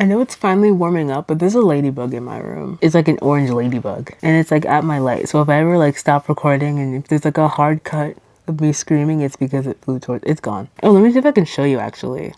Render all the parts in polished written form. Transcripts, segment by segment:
I know it's finally warming up, but there's a ladybug in my room. It's like an orange ladybug, and it's like at my light. So if I ever like stop recording and if there's like a hard cut of me screaming, it's because it flew towards. It's gone. Oh, let me see if I can show you actually.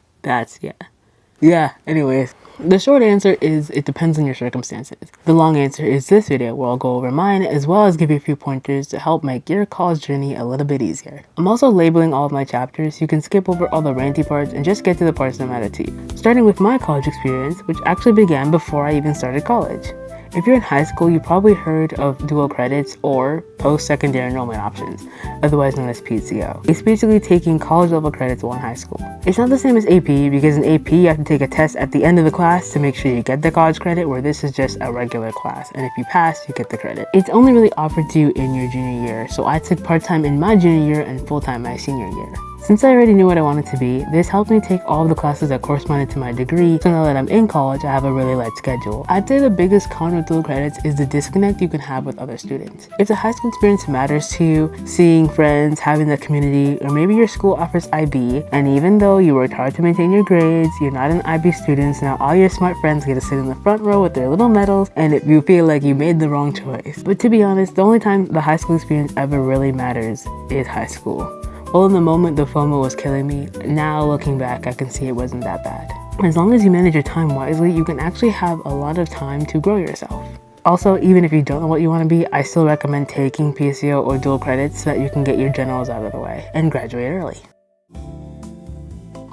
Yeah. Anyways, the short answer is it depends on your circumstances. The long answer is this video where I'll go over mine as well as give you a few pointers to help make your college journey a little bit easier. I'm also labeling all of my chapters so you can skip over all the ranty parts and just get to the parts that matter to you. Starting with my college experience, which actually began before I even started college. If you're in high school, you probably heard of dual credits or post-secondary enrollment options, otherwise known as PCO. It's basically taking college level credits while in high school. It's not the same as AP because in AP you have to take a test at the end of the class to make sure you get the college credit, where this is just a regular class, and if you pass, you get the credit. It's only really offered to you in your junior year, so I took part-time in my junior year and full-time my senior year. Since I already knew what I wanted to be, this helped me take all of the classes that corresponded to my degree, so now that I'm in college, I have a really light schedule. I'd say the biggest con with dual credits is the disconnect you can have with other students. If the high school experience matters to you, seeing friends, having that community, or maybe your school offers IB, and even though you worked hard to maintain your grades, you're not an IB student, so now all your smart friends get to sit in the front row with their little medals, and if you feel like you made the wrong choice. But to be honest, the only time the high school experience ever really matters is high school. Well, in the moment, the FOMO was killing me. Now, looking back, I can see it wasn't that bad. As long as you manage your time wisely, you can actually have a lot of time to grow yourself. Also, even if you don't know what you want to be, I still recommend taking PCO or dual credits so that you can get your generals out of the way and graduate early.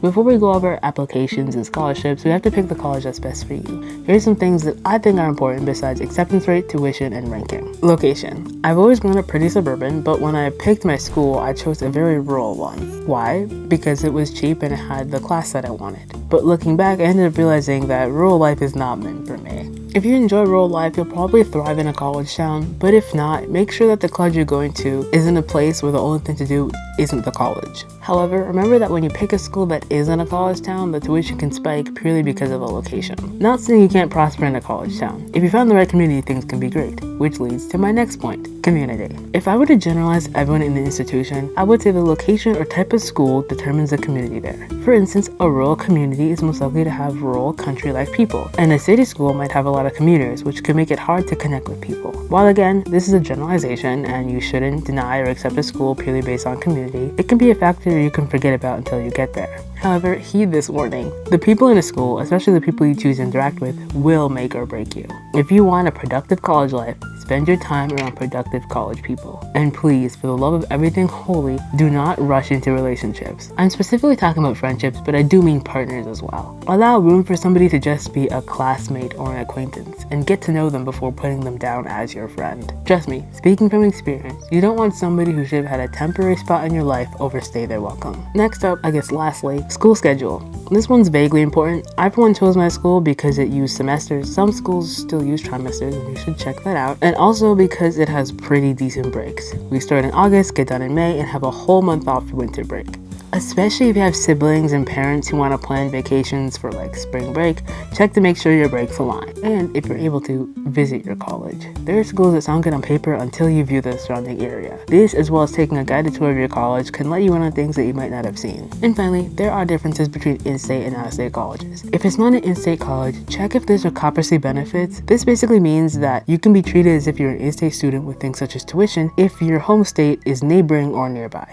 Before we go over applications and scholarships, we have to pick the college that's best for you. Here's some things that I think are important besides acceptance rate, tuition, and ranking. Location. I've always grown up pretty suburban, but when I picked my school, I chose a very rural one. Why? Because it was cheap and it had the class that I wanted. But looking back, I ended up realizing that rural life is not meant for me. If you enjoy rural life, you'll probably thrive in a college town, but if not, make sure that the college you're going to isn't a place where the only thing to do isn't the college. However, remember that when you pick a school that isn't a college town, the tuition can spike purely because of the location. Not saying you can't prosper in a college town. If you found the right community, things can be great, which leads to my next point, community. If I were to generalize everyone in the institution, I would say the location or type of school determines the community there. For instance, a rural community is most likely to have rural, country-like people, and a city school might have a lot of commuters, which can make it hard to connect with people. While again, this is a generalization and you shouldn't deny or accept a school purely based on community, it can be a factor you can forget about until you get there. However, heed this warning. The people in a school, especially the people you choose to interact with, will make or break you. If you want a productive college life, spend your time around productive college people. And please, for the love of everything holy, do not rush into relationships. I'm specifically talking about friendships, but I do mean partners as well. Allow room for somebody to just be a classmate or an acquaintance, and get to know them before putting them down as your friend. Trust me, speaking from experience, you don't want somebody who should have had a temporary spot in your life overstay their welcome. Next up, I guess lastly, school schedule. This one's vaguely important. I for one chose my school because it used semesters. Some schools still use trimesters, and you should check that out. And also because it has pretty decent breaks. We start in August, get done in May, and have a whole month off for winter break. Especially if you have siblings and parents who want to plan vacations for like spring break, check to make sure your breaks align. And if you're able to, visit your college. There are schools that sound good on paper until you view the surrounding area. This, as well as taking a guided tour of your college, can let you in on things that you might not have seen. And finally, there are differences between in-state and out-of-state colleges. If it's not an in-state college, check if there's reciprocity benefits. This basically means that you can be treated as if you're an in-state student with things such as tuition if your home state is neighboring or nearby.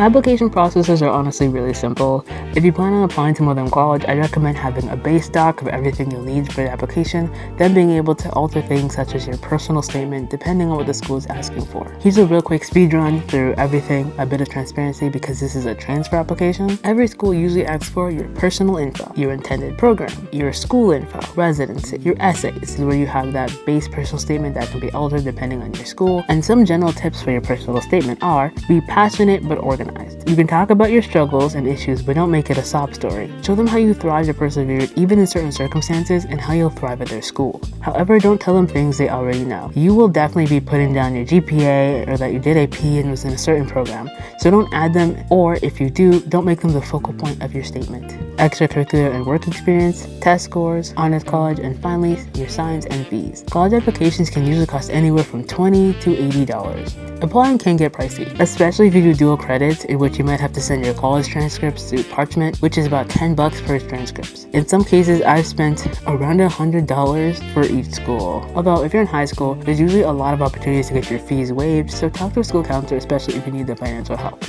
Application processes are honestly really simple. If you plan on applying to more than college, I recommend having a base doc of everything you'll need for the application, then being able to alter things such as your personal statement depending on what the school is asking for. Here's a real quick speed run through everything, a bit of transparency because this is a transfer application. Every school usually asks for your personal info, your intended program, your school info, residency, your essays. This is where you have that base personal statement that can be altered depending on your school, and some general tips for your personal statement are: be passionate but organized. You can talk about your struggles and issues, but don't make it a sob story. Show them how you thrived or persevered even in certain circumstances and how you'll thrive at their school. However, don't tell them things they already know. You will definitely be putting down your GPA or that you did AP and was in a certain program, so don't add them, or if you do, don't make them the focal point of your statement. extracurricular and work experience, test scores, honors college, and finally, your signs and fees. College applications can usually cost anywhere from $20 to $80. Applying can get pricey, especially if you do dual credits, in which you might have to send your college transcripts through Parchment, which is about $10 per transcripts. In some cases, I've spent around $100 for each school. Although if you're in high school, there's usually a lot of opportunities to get your fees waived, so talk to a school counselor, especially if you need the financial help.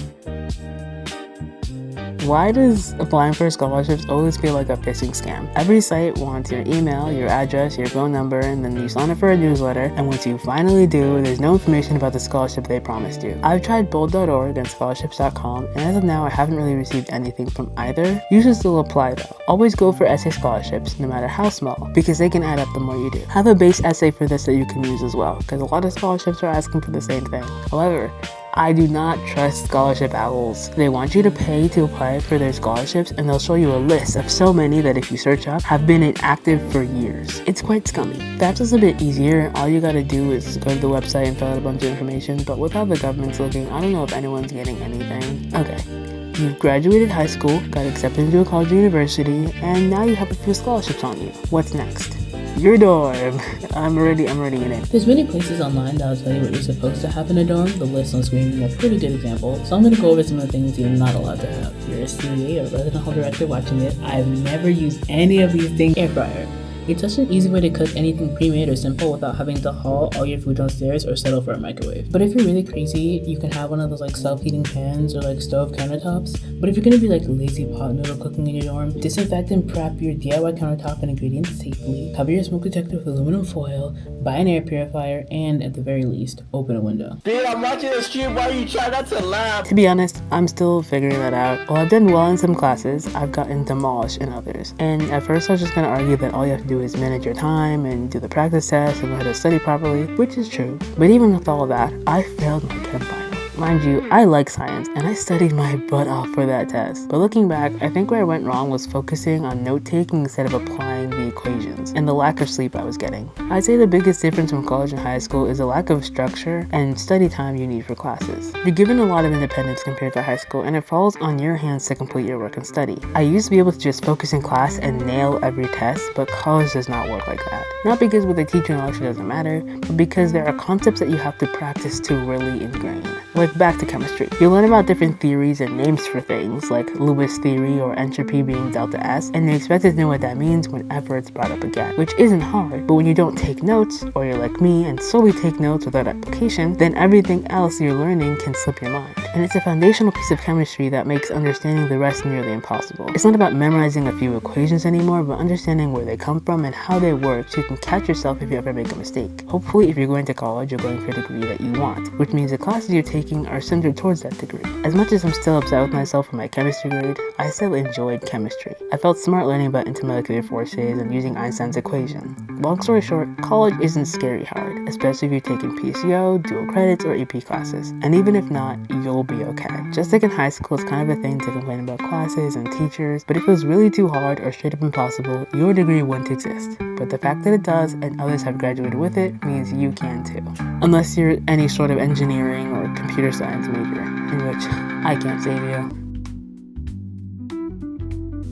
Why does applying for scholarships always feel like a phishing scam? Every site wants your email, your address, your phone number, and then you sign up for a newsletter, and once you finally do, there's no information about the scholarship they promised you. I've tried bold.org and scholarships.com, and as of now, I haven't really received anything from either. You should still apply though. Always go for essay scholarships, no matter how small, because they can add up the more you do. Have a base essay for this that you can use as well, because a lot of scholarships are asking for the same thing. However, I do not trust scholarship owls. They want you to pay to apply for their scholarships, and they'll show you a list of so many that if you search up, have been inactive for years. It's quite scummy. FAFSA's a bit easier. All you gotta do is go to the website and fill out a bunch of information, but without the government's looking, I don't know if anyone's getting anything. Okay. You've graduated high school, got accepted into a college or university, and now you have a few scholarships on you. What's next? Your dorm. I'm already in it. There's many places online that'll tell you what you're supposed to have in a dorm. The list on screen is a pretty good example. So I'm going to go over some of the things you're not allowed to have. If you're a CA or resident hall director watching this, I've never used any of these things. Air fryer. It's such an easy way to cook anything pre-made or simple without having to haul all your food downstairs or settle for a microwave. But if you're really crazy, you can have one of those like self-heating pans or like stove countertops. But if you're gonna be like lazy pot noodle cooking in your dorm, disinfect and prep your DIY countertop and ingredients safely, cover your smoke detector with aluminum foil, buy an air purifier, and at the very least, open a window. Dude, I'm watching the stream while you try not to laugh. To be honest, I'm still figuring that out. While I've done well in some classes, I've gotten demolished in others. And at first I was just gonna argue that all you have to do is manage your time and do the practice test and learn how to study properly, which is true. But even with all of that, I failed my chem final. Mind you, I like science, and I studied my butt off for that test. But looking back, I think where I went wrong was focusing on note-taking instead of applying the equations, and the lack of sleep I was getting. I'd say the biggest difference from college and high school is the lack of structure and study time you need for classes. You're given a lot of independence compared to high school, and it falls on your hands to complete your work and study. I used to be able to just focus in class and nail every test, but college does not work like that. Not because what they teach in lecture doesn't matter, but because there are concepts that you have to practice to really ingrain. Like back to chemistry. You'll learn about different theories and names for things, like Lewis theory or entropy being delta S, and you're expected to know what that means whenever it's brought up again, which isn't hard, but when you don't take notes, or you're like me and solely take notes without application, then everything else you're learning can slip your mind. And it's a foundational piece of chemistry that makes understanding the rest nearly impossible. It's not about memorizing a few equations anymore, but understanding where they come from and how they work so you can catch yourself if you ever make a mistake. Hopefully, if you're going to college, you're going for a degree that you want, which means the classes you're taking are centered towards that degree. As much as I'm still upset with myself for my chemistry grade, I still enjoyed chemistry. I felt smart learning about intermolecular forces and using Einstein's equation. Long story short, college isn't scary hard, especially if you're taking PCO, dual credits, or AP classes. And even if not, you'll be okay. Just like in high school, it's kind of a thing to complain about classes and teachers, but if it was really too hard or straight up impossible, your degree wouldn't exist. But the fact that it does and others have graduated with it means you can too. Unless you're any sort of engineering or computer science major, in which I can't save you.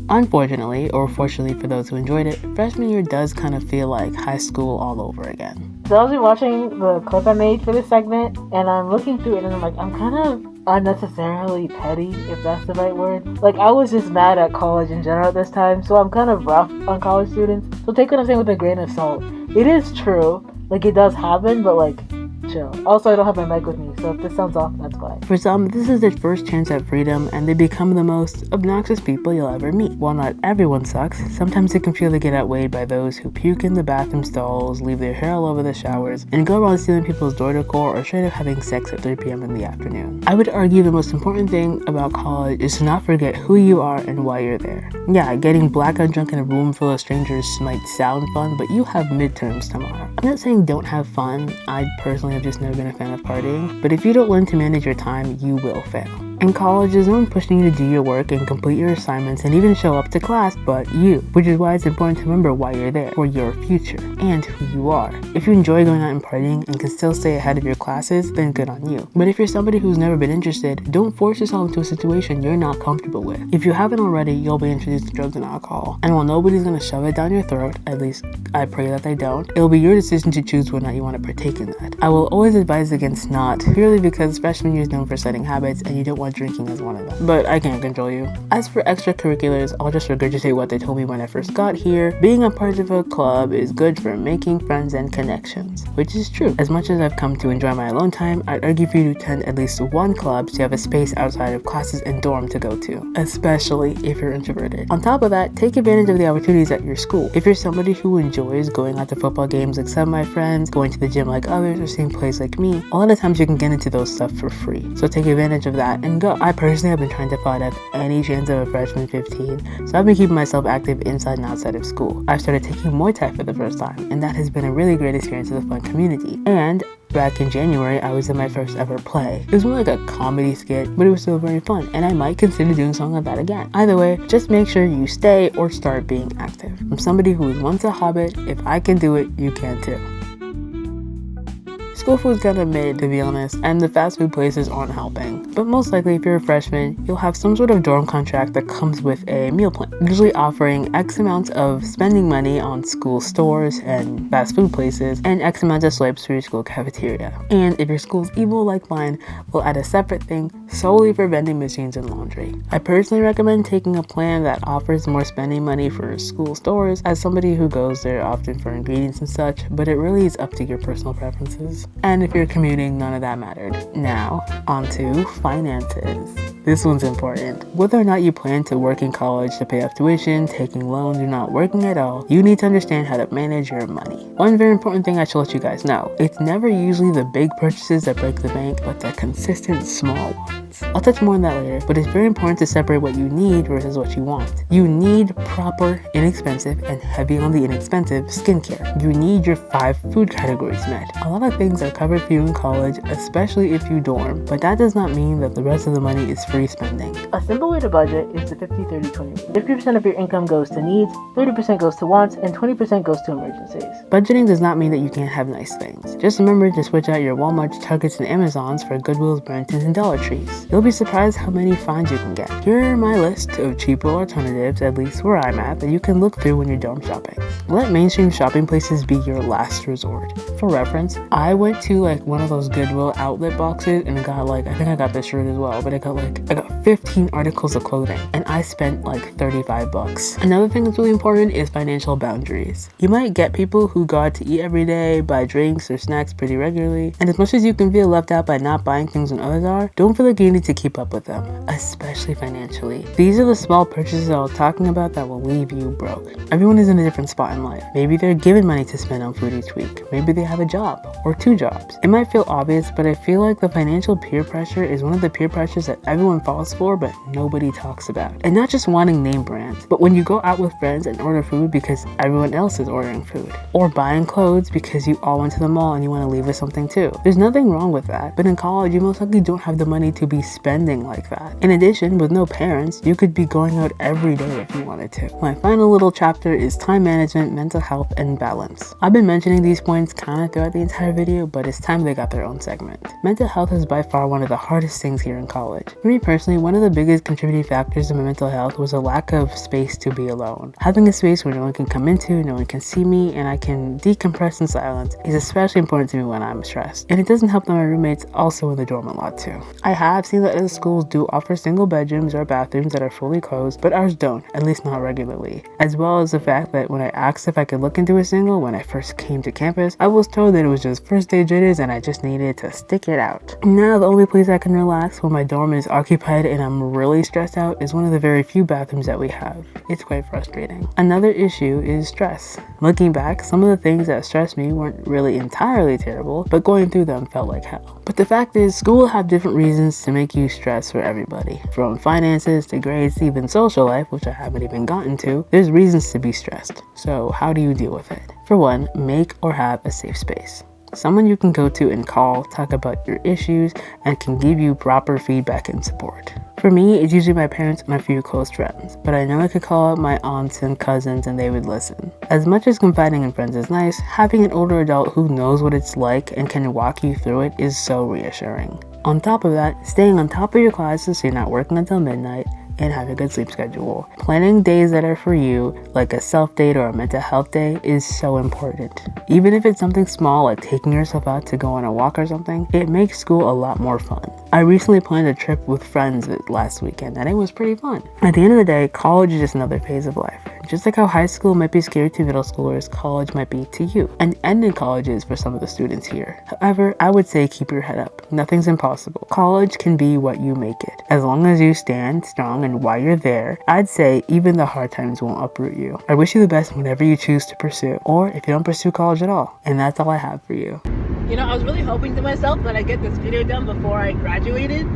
Unfortunately, or fortunately for those who enjoyed it, freshman year does kind of feel like high school all over again. So I was watching the clip I made for this segment, and I'm looking through it, and I'm like, I'm kind of unnecessarily petty, if that's the right word. Like, I was just mad at college in general at this time, so I'm kind of rough on college students. So take what I'm saying with a grain of salt. It is true, like, it does happen, but, like, chill. Also, I don't have my mic with me, so if this sounds off, that's why. For some, this is their first chance at freedom, and they become the most obnoxious people you'll ever meet. While not everyone sucks, sometimes it can feel they get outweighed by those who puke in the bathroom stalls, leave their hair all over the showers, and go around stealing people's door decor or straight up having sex at 3 p.m. in the afternoon. I would argue the most important thing about college is to not forget who you are and why you're there. Yeah, getting blackout drunk in a room full of strangers might sound fun, but you have midterms tomorrow. I'm not saying don't have fun. I personally have just never been a fan of partying, but if you don't learn to manage your time, you will fail. In college, there's no one pushing you to do your work and complete your assignments and even show up to class but you, which is why it's important to remember why you're there, for your future, and who you are. If you enjoy going out and partying and can still stay ahead of your classes, then good on you. But if you're somebody who's never been interested, don't force yourself into a situation you're not comfortable with. If you haven't already, you'll be introduced to drugs and alcohol. And while nobody's gonna shove it down your throat, at least I pray that they don't, it'll be your decision to choose whether or not you want to partake in that. I will always advise against not, purely because freshman year is known for setting habits and you don't want drinking as one of them. But I can't control you. As for extracurriculars, I'll just regurgitate what they told me when I first got here. Being a part of a club is good for making friends and connections, which is true. As much as I've come to enjoy my alone time, I'd argue for you to attend at least one club so you have a space outside of classes and dorm to go to, especially if you're introverted. On top of that, take advantage of the opportunities at your school. If you're somebody who enjoys going out to football games like some of my friends, going to the gym like others, or seeing plays like me, a lot of times you can get into those stuff for free. So take advantage of that and go. I personally have been trying to fight off any chance of a freshman 15, so I've been keeping myself active inside and outside of school. I started taking Muay Thai for the first time, and that has been a really great experience with a fun community. And back in January, I was in my first ever play. It was more like a comedy skit, but it was still very fun, and I might consider doing something like that again. Either way, just make sure you stay or start being active. I'm somebody who was once a hobbit. If I can do it, you can too. School food's kinda mid, to be honest, and the fast food places aren't helping. But most likely, if you're a freshman, you'll have some sort of dorm contract that comes with a meal plan, usually offering X amount of spending money on school stores and fast food places, and X amount of swipes for your school cafeteria. And if your school's evil like mine, we'll add a separate thing solely for vending machines and laundry. I personally recommend taking a plan that offers more spending money for school stores, as somebody who goes there often for ingredients and such, but it really is up to your personal preferences. And if you're commuting, none of that mattered. Now, on to finances. This one's important. Whether or not you plan to work in college to pay off tuition, taking loans, or not working at all, you need to understand how to manage your money. One very important thing I should let you guys know, it's never usually the big purchases that break the bank, but the consistent small ones. I'll touch more on that later, but it's very important to separate what you need versus what you want. You need proper, inexpensive, and heavy on the inexpensive skincare. You need your 5 food categories met. A lot of things are covered for you in college, especially if you dorm, but that does not mean that the rest of the money is free spending. A simple way to budget is the 50-30-20 rule. 50% of your income goes to needs, 30% goes to wants, and 20% goes to emergencies. Budgeting does not mean that you can't have nice things. Just remember to switch out your Walmarts, Targets, and Amazons for Goodwills, Burlingtons, and Dollar Trees. You'll be surprised how many finds you can get. Here are my list of cheaper alternatives, at least where I'm at, that you can look through when you're dorm shopping. Let mainstream shopping places be your last resort. For reference, I went to one of those Goodwill outlet boxes and got I think I got this shirt as well, but I got 15 articles of clothing and I spent $35. Another thing that's really important is financial boundaries. You might get people who go out to eat every day, buy drinks or snacks pretty regularly, and as much as you can feel left out by not buying things when others are, don't feel like you need to keep up with them, especially financially. These are the small purchases I was talking about that will leave you broke. Everyone is in a different spot in life. Maybe they're given money to spend on food each week. Maybe they have a job or 2 jobs. It might feel obvious, but I feel like the financial peer pressure is one of the peer pressures that everyone falls for, but nobody talks about. And not just wanting name brands, but when you go out with friends and order food because everyone else is ordering food, or buying clothes because you all went to the mall and you want to leave with something too. There's nothing wrong with that, but in college, you most likely don't have the money to be spending like that. In addition, with no parents, you could be going out every day if you wanted to. My final little chapter is time management, mental health, and balance. I've been mentioning these points kind of throughout the entire video, but it's time they got their own segment. Mental health is by far one of the hardest things here in college. For me personally, one of the biggest contributing factors to my mental health was a lack of space to be alone. Having a space where no one can come into, no one can see me, and I can decompress in silence is especially important to me when I'm stressed. And it doesn't help that my roommates also in the dorm a lot too. I have seen that other schools do offer single bedrooms or bathrooms that are fully closed, but ours don't, at least not regularly. As well as the fact that when I asked if I could look into a single when I first came to campus, I was told that it was just first day jitters and I just needed to stick it out. Now the only place I can relax when my dorm is occupied and I'm really stressed out is one of the very few bathrooms that we have. It's quite frustrating. Another issue is stress. Looking back, some of the things that stressed me weren't really entirely terrible, but going through them felt like hell. But the fact is, school will have different reasons to make you stress for everybody. From finances to grades to even social life, which I haven't even gotten to, there's reasons to be stressed. So how do you deal with it? For one, make or have a safe space. someone you can go to and call, talk about your issues, and can give you proper feedback and support. For me, it's usually my parents and a few close friends, but I know I could call up my aunts and cousins and they would listen. As much as confiding in friends is nice, having an older adult who knows what it's like and can walk you through it is so reassuring. On top of that, staying on top of your classes so you're not working until midnight, and have a good sleep schedule. Planning days that are for you, like a self-date or a mental health day, is so important. Even if it's something small like taking yourself out to go on a walk or something, it makes school a lot more fun. I recently planned a trip with friends last weekend and it was pretty fun. At the end of the day, college is just another phase of life. Just like how high school might be scary to middle schoolers, college might be to you. And ending college is for some of the students here. However, I would say keep your head up. Nothing's impossible. College can be what you make it. As long as you stand strong and while you're there, I'd say even the hard times won't uproot you. I wish you the best whenever you choose to pursue, or if you don't pursue college at all. And that's all I have for you. You know, I was really hoping to myself that I'd get this video done before I graduated,